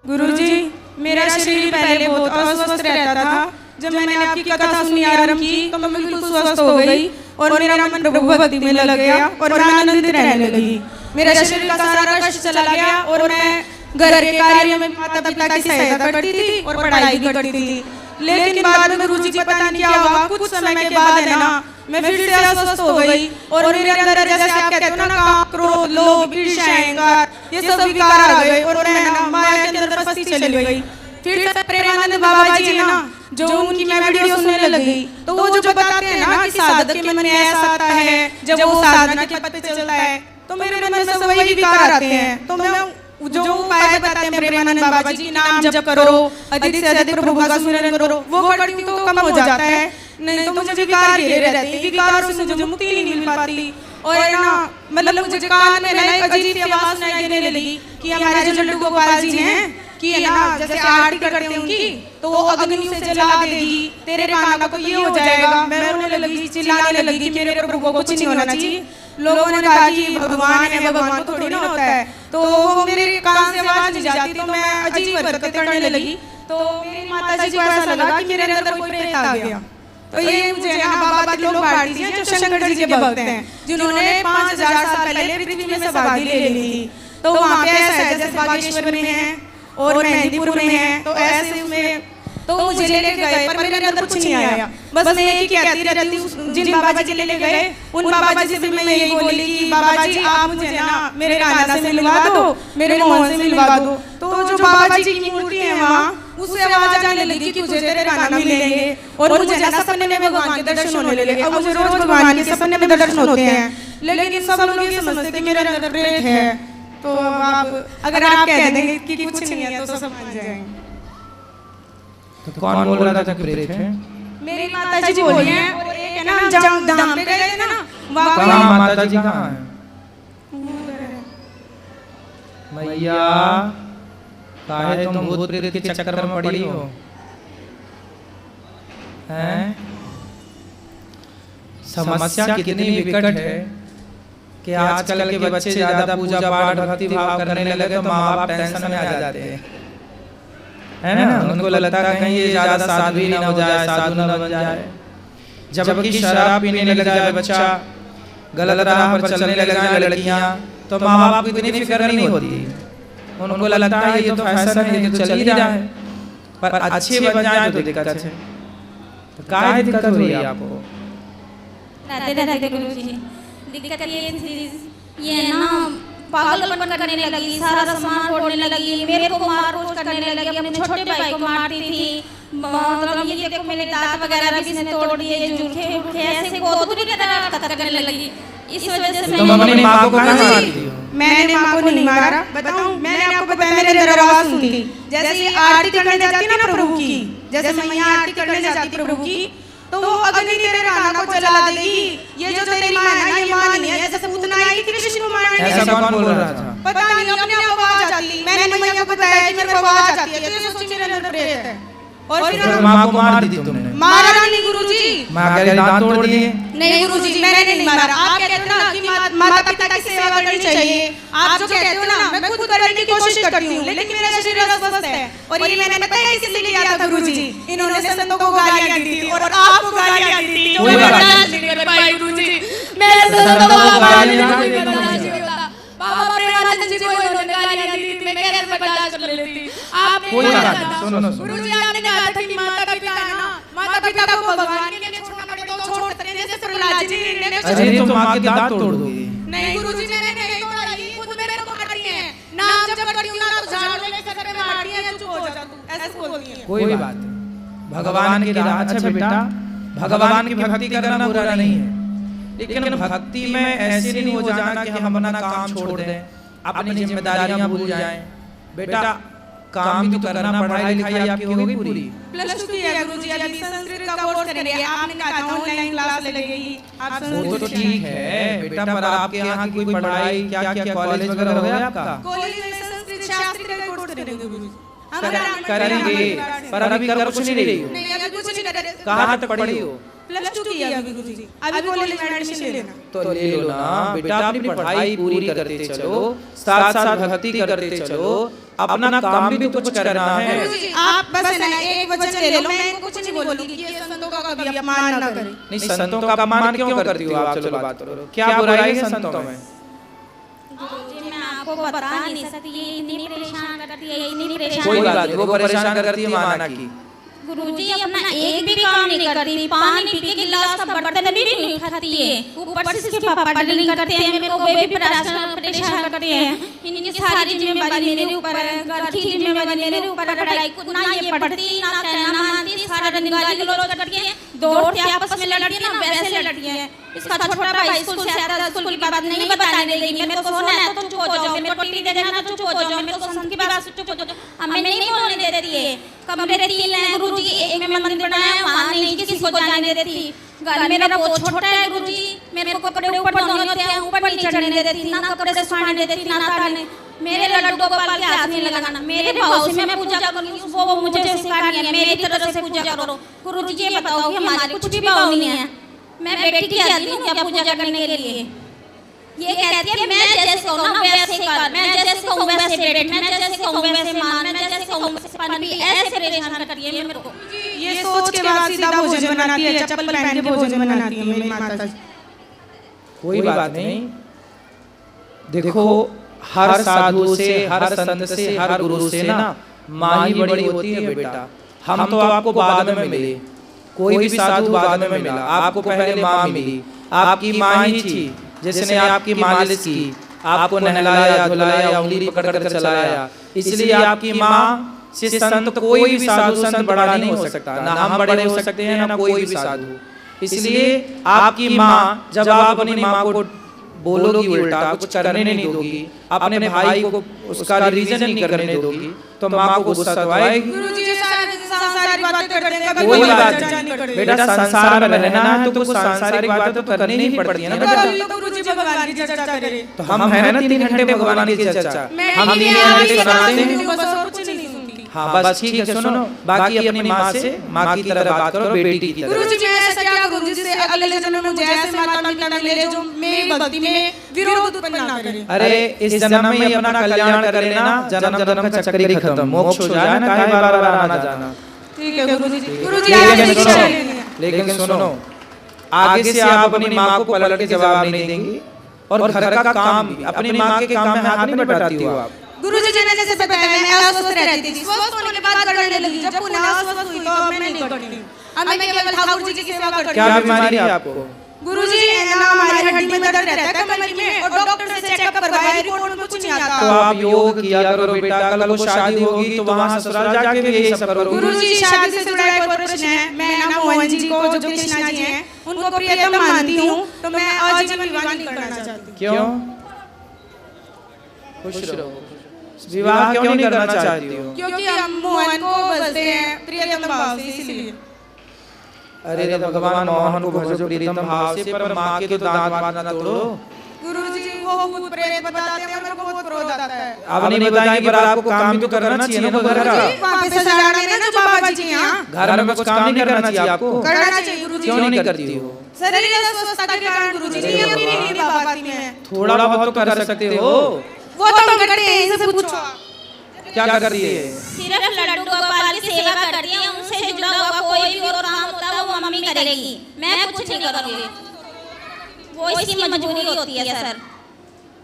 गुरुजी, मेरा शरीर पहले बहुत अस्वस्थ रहता था। जब मैंने आपकी कथा सुननी आरंभ की तो मैं बिल्कुल स्वस्थ हो गई और मेरा मन प्रभु भक्ति में लग गया और मैं आनंदित रहने लगी। मेरा शरीर का सारा कष्ट चला गया और मैं घर के कार्य में माता पिता की सहायता करती थी और पढ़ाई भी करती थी। लेकिन बाद में गुरुजी पता नहीं क्या हुआ, कुछ समय के बाद है ना मैं फिर से अस्वस्थ हो गई और मेरे अंदर जैसे आप कहते हो ना काम, क्रोध, लोभ, ईर्ष्या, अहंकार ये सब विकार आ गए और मैं ना माया के अंदर फंसी चली गई। फिर प्रेमानंद बाबा जी है ना, जो उनकी मैं वीडियो सुनने लगी तो वो जो बताते हैं ना कि साधक के मन में ऐसा आता है जब वो साधना के पते चलता है तो मेरे मन में सब वही विकार आते हैं। तो मैं जो उपाय बताते हैं प्रेमानंद बाबा जी, नाम जप करो, अधिक से अधिक प्रभु का स्मरण करो, वो करती हूँ तो कम हो जाता है। नहीं तो मुझे विकार घेरे रहते हैं, विकारों से मुझे मुक्ति नहीं मिल पाती। और ना मतलब मुझे कान में ना एक अजीब सी आवाज सुनाई देने लगी कि हमारे जो लड्डू गोपाल जी हैं कि है ना जैसे आरती करते हैं उनकी तो वो अग्नि से जला देगी, तेरे काना को ये हो जाएगा। मैं रोने लगी, चिल्लाने लगी कि मेरे प्रभु को कुछ नहीं होना चाहिए। लोगों ने कहा कि भगवान है, भगवान को थोड़ी ना होता है। तो वो मेरे कान से आवाज नहीं जाती तो मैं अजीब हरकतें करने लगी। तो मेरी माता जी को ऐसा लगा कि मेरे अंदर कोई प्रेत आ गया। तो ये मुझे ना बाबा लोग बाड़ी जी हैं जो शंकर जी के भक्त हैं, जिन्होंने 5000 साल पहले पृथ्वी में समाधि ले ली थी। तो वहाँ पे ऐसा है जैसे बागेश्वर में है और मेहंदीपुर में है, तो ऐसे में तो मुझे लेके गए पर मेरे अंदर कुछ नहीं आया। बस मैं यही कहती रहती हूँ, जिन बाबा जी ले गए उन बाबा जी से भी मैं यही बोली कि बाबा जी आप मुझे ना मेरे काना से मिलवा दो, मेरे मोहन से मिलवा दो। तो जो बाबा जी की मूर्ति है वहाँ उससे आवाज आने लगी कि तुझे तेरे काना मिलेंगे और मुझे ना सपने में भगवान के दर्शन होने लगे। अब मुझे रोज भगवान के सपने में दर्शन होते हैं, लेकिन सब लोग ये समझते कि मेरे अंदर प्रेत है। तो आप अगर आप कह देंगे कि कुछ नहीं है तो सब मान जाएंगे। तो कौन बोल रहा था कि प्रेत है? मेरी माता जी बोली हैं और एक है ना हम जब धाम पे गए थे ना वहाँ कहाँ माता जी कहाँ है? मैया काहे तुम भूत प्रेत के चक्कर में पड़ी हो? हैं? समस्या कितनी विकट है कि आजकल के बच्चे ज्यादा पूजा पाठ भक्ति भाव करने लगे तो माँ बाप टेंशन में आ जाते हैं, है ना। उनको लगता है कहीं ये ज्यादा साधु ना हो जाए, साधु ना बन जाए। जबकि शराब पीने लग जाए बच्चा, गलत राह पर चलने लग जाए लड़कियां, तो माँ बाप को इतनी फिक्र नहीं होती। उनको लगता है ये तो फैशन है, ये तो चल ही रहा है। पर अच्छे बन जाए तो दिक्कत है। तो काहे दिक्कत हो रही है आपको? राधे गुरुजी, दिक्कत ये थी, ये ना पागलपन करने लगी, सारा सामान फोड़ने लगी, मेरे को मार पीट करने लगी, अपने छोटे भाई को मारती थी। मतलब ये देखो मेरे दांत वगैरह भी इसने तोड़ दिए, जूठे उठे ऐसे गोदू की तरह कतल करने लगी। इस वजह से तुम अपनी माँ को कहाँ मारती हो? मैंने माँ को नहीं मारा, बताऊं मैंने आपको बताया मेरे अंदर आवाज सुनती जैसे ये आरती करने जाती ना प्रभु की, जैसे मैया आरती करने जाती प्रभु की तो वो अग्नि तेरे काना को जला देगी। ये जो तेरी माँ है ना ये माँ नहीं है, जैसे पूतना आई थी कृष्ण को मारने के लिए। ऐसा कौन बोल रहा था? पता नहीं, अपने आप आवाज आती। मैंने मैया को बताया कि मेरे को आवाज आती है तो ये सोची मेरे अंदर प्रेत है। और फिर माँ को मार दी तुमने? मारा नहीं गुरुजी, माँ के दांत तोड़ दिए? नहीं गुरुजी मैंने नहीं मारा। आप कहते हो ना कि माता पिता की सेवा करनी चाहिए, आप जो कहते हो ना मैं खुद करने की कोशिश करती हूँ, लेकिन मेरा शरीर अस्वस्थ है। और ये मैंने पता है इसलिए किया था गुरुजी, इन्होंने संतों को गालियाँ दी थी और आपको गालियाँ दी थी। गुरुजी मेरे संतों को गालियाँ बाबा प्रेमानंद जी को इन्होंने गालियाँ दी थी, मैं कैसे बर्दाश्त कर लेती। आप सुनो गुरुजी आपने कहा था कि माता पिता है ना, माता पिता को भगवान के लिए छोड़ना पड़े तो छोड़ सकते हैं, जैसे प्रहलाद जी ने। अरे तुम माँ के दांत तोड़ दोगी? नहीं गुरुजी मैंने नहीं तोड़ाई, खुद मेरे को मारती है। नाम जब करती हूँ ना तो झाड़ू लेकर के मारती है, चुप हो जा तू, ऐसे बोलती है। कोई बात नहीं, भगवान की राह। अच्छा बेटा, भगवान की भक्ति करना बुरा नहीं है, लेकिन भक्ति में ऐसे नहीं हो जाना कि हम अपना काम छोड़ दें, अपनी जिम्मेदारियां भूल जाएं। बेटा काम भी तो करना, पढ़ाई लिखाई आपकी हो गई पूरी? प्लस 2 की है गुरुजी, अभी संस्कृत का कोर्स करेंगे। आपने कहा था ऑनलाइन क्लास लगेगी, आप वो तो ठीक है बेटा, पर आपके यहाँ की कोई पढ़ाई क्या क्या कॉलेज वगैरह हो गया आपका? कॉलेज में संस्कृत शास्त्री का कोर्स करेंगे गुरुजी। करेंगे, पर अभी कर कुछ नहीं रही हो। नहीं अभी कुछ नहीं कर रहे। कहाँ तक पढ़ी हो? +2 किया अभी गुरुजी, अभी कॉलेज में एडमिशन लेना। तो ले लो ना बेटा, अपनी पढ़ाई पूरी करते चलो, साथ साथ भक्ति करते चलो, अपना काम भी तो कुछ करना है। गुरुजी आप बस है ना एक वचन ले लो, मैं इनको कुछ नहीं बोलूंगी कि ये संतों का कभी अपमान ना करें। नहीं, संतों का अपमान क्यों करती हो आप? चलो बात करो, क्या बुराई है संतों में? गुरुजी मैं आपको बता नहीं सकती, ये इतनी परेशान करती है, इतनी परेशान। कोई बात नहीं, वो परेशान करती है माना की। गुरुजी अपना एक भी काम नहीं करती, पानी पी के गिलास का बर्तन भी नहीं उठाती है, ऊपर से इसके पापा डलिंग करते हैं, मेरे को वे भी परेशान करते हैं। इनकी सारी जिम्मेदारी मेरे ऊपर है, घर की जिम्मेदारी मेरे ऊपर है, पढ़ाई को ना ये पढ़ती ना कहना मानती, सारा दिन गाली गलौज करती है, दौड़ती आपस में लड़ती है ना वैसे लड़ती है। इसका छोटा भाई स्कूल से आता है, स्कूल की बात नहीं बताने देगी, मेरे को सोना है तो चुप हो जाओ, मेरे को टीवी देखना है तो चुप हो जाओ, मेरे को संत की बात से चुप हो जाओ, हमें नहीं बोलने देती है। कमरे 3 हैं गुरुजी, एक में मंदिर बनाया वहाँ नहीं किसी को जाने देती, घर मेरा बहुत छोटा है गुरुजी, मेरे को कपड़े ऊपर धोने होते हैं, ऊपर नहीं चढ़ने देती, ना कपड़े से सुखाने देती, ना तारने, मेरे लड्डू गोपाल के हाथ नहीं लगाना, मेरे भाव से मैं पूजा करूंगी, वो मुझे सिखा रही है, मेरी तरफ से पूजा करो। गुरुजी ये बताओ कि हमारे कुछ भी भाव नहीं है, मैं बेटी की आती हूँ क्या पूजा करने के लिए? ये कहती है मैं जैसे कहूँ ना वैसे कर, मैं जैसे कहूँ वैसे बैठ, मैं जैसे कहूँ वैसे मान, मैं जैसे कहूँ वैसे पानी, ऐसे परेशान करती है मेरे को। ये सोच के बाद सीधा भोजन बनाती है, चप्पल पहन के भोजन बनाती है मेरी माता जी। कोई बात नहीं, देखो हर साधु से, हर संत से, हर गुरु से ना माँ ही बड़ी होती है बेटा। हम तो आपको बाद में मिले, कोई भी साधु बाद में मिला, आपको पहले माँ मिली, आपकी माँ ही थी जिसने आपकी मालिश की, आपको नहलाया धुलाया, उंगली पकड़ कर चलाया। इसलिए आपकी माँ से संत, कोई भी साधु संत बड़ा नहीं हो सकता, ना हम बड़े हो सकते हैं ना कोई भी साधु। इसलिए आपकी माँ, जब आप अपनी माँ को बोलोगी उल्टा, कुछ करने नहीं दोगी, अपने भाई को उसका रीजन नहीं करने दोगी, तो माँ को गुस्सा तो आएगी। कोई बात नहीं बेटा, संसार में रहना है तो कुछ सांसारिक बातें तो करनी ही पड़ती है ना बेटा। तो हम है ना 3 घंटे भगवान की चर्चा, हम 3 घंटे सुनाते हैं। हाँ बस ठीक है, सुनो, बाकी अपनी माँ से माँ की तरह बात करो, बेटी की तरह। गुरुजी मैं ऐसा क्या गुरुजी से अगले जन्म में मुझे ऐसे माता पिता मिले जो मेरी भक्ति में विरोध उत्पन्न ना करे। अरे इस जन्म में ही अपना कल्याण कर लेना, जन्म जन्म का चक्कर ही खत्म, मोक्ष हो जाए ना, काहे बार-बार आना जाना। ठीक है गुरुजी। गुरुजी आगे दीक्षा लेनी है। लेकिन सुनो, आगे से आप अपनी माँ को पलट के जवाब नहीं देंगी, और घर का काम भी, अपनी माँ के काम में हाथ नहीं बटाती हो आप। गुरुजी जन्म से पहले मैं अस्वस्थ रहती थी, स्वस्थ होने के बाद करने लगी, जब पुनः अस्वस्थ हुई तो अब मैं नहीं करती। अब मैं केवल ठाकुर जी की सेवा करती हूँ। क्या बीमारी है आपको? गुरुजी ना हमारी हड्डी में दर्द रहता है कमर में, और डॉक्टर से चेकअप करवाया, रिपोर्ट में कुछ नहीं आता। तो आप योग किया करो बेटा, कल को शादी होगी तो वहाँ ससुराल जाके भी यही सब करो। गुरुजी शादी से जुड़ा एक प्रश्न है, मैं ना मोहन जी को जो कृष्णा जी हैं उनको प्रियतम मानती हूँ, तो मैं आजीवन विवाह नहीं करना चाहती। क्यों? खुश रहो, विवाह क्यों नहीं करना चाहती हो? क्योंकि हम मोहन को बोलते हैं प्रियतम भाव से, इसलिए। अरे भगवान मोहन को भजो प्रीतम भाव से, पर माँ के तो दांत वात ना तोड़ो। गुरुजी वो भूत प्रेत बताते हैं, मेरे को बहुत क्रोध आता है। अब नहीं बताएंगे, पर आपको काम भी तो करना चाहिए ना घर का। वहाँ पे सजाना है ना जो बाबा जी के यहाँ, घर में कुछ काम नहीं करना चाहिए आपको? करना चाहिए गुरुजी। क्यों नहीं करती हो? शरीर अस्वस्थता के कारण गुरुजी नियम नहीं पाती मैं। थोड़ा बहुत तो कर सकते हो। वो तो हम करते हैं, इनसे पूछो। क्या कर रही है? सिर्फ लड्डू गोपाल की सेवा करती है, उनसे जुड़ा हुआ कोई भी और काम होता है वो मम्मी करेगी, मैं कुछ नहीं करूँगी, वो इसकी मजबूरी होती है सर।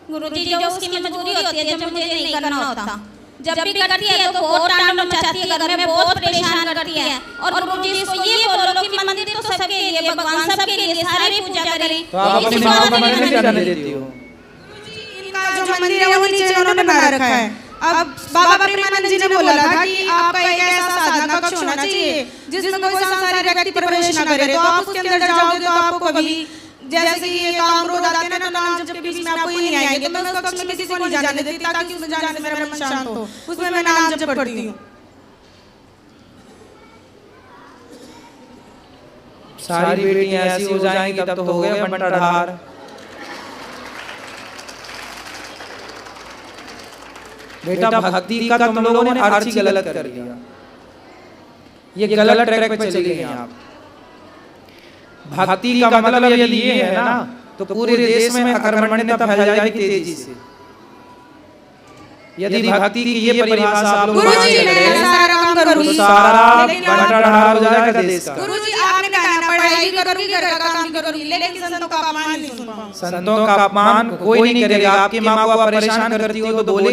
गुरुजी जो उसकी मजबूरी होती है, जब मुझे नहीं करना होता, जब भी करती है तो बहुत तांडव मचाती है, घर में बहुत परेशान करती है। और गुरुजी इसको ये बोलो कि मंदिर तो सबके लिए, भगवान सबके लिए, सारे पूजा करें। तो आप अपनी माँ को मंदिर में जाने देती हो? इनका जो मंदिर है वो नीचे उन्होंने बना रखा है। अब बाबा प्रेमानंद जी ने बोला था कि आपका एक ऐसा साधना कक्ष होना चाहिए जिसमें कोई सांसारिक व्यक्ति प्रवेश न करे, तो आप उसके अंदर जाओगे तो आपको कभी जैसे कि ये काम क्रोध आते हैं ना, नाम जब के बीच में आपको ही नहीं आएंगे, तो मैं उस कक्ष में किसी को नहीं जाने देती, ताकि उसमें जाने से मेरा मन शांत हो। उसमें मैं नाम जप पढ़ती हूँ। सारी बेटियां ऐसी हो जाएंगी तब तो हो गया बंटाढार। बेटा भक्ति का तुम लोगों ने हर चीज गलत कर लिया, ये गलत ट्रैक पे चली गई आप। भक्ति का मतलब यदि ये है ना तो पूरे देश में अकर्मण्यता फैल जाएगी तेजी से। यदि भक्ति की ये परिभाषा आप लोग गुरुजी मैं सारा काम करूंगी, तो सारा बंटाढार हो जाएगा देश का। गुरुजी आपने कहा ना पढ़ाई भी करूंगी, घर का काम भी करूंगी, लेकिन संतों का अपमान नहीं सुन पाऊंगी। संतों का अपमान कोई नहीं करेगा। आपकी माँ को आप परेशान करती हो तो बोले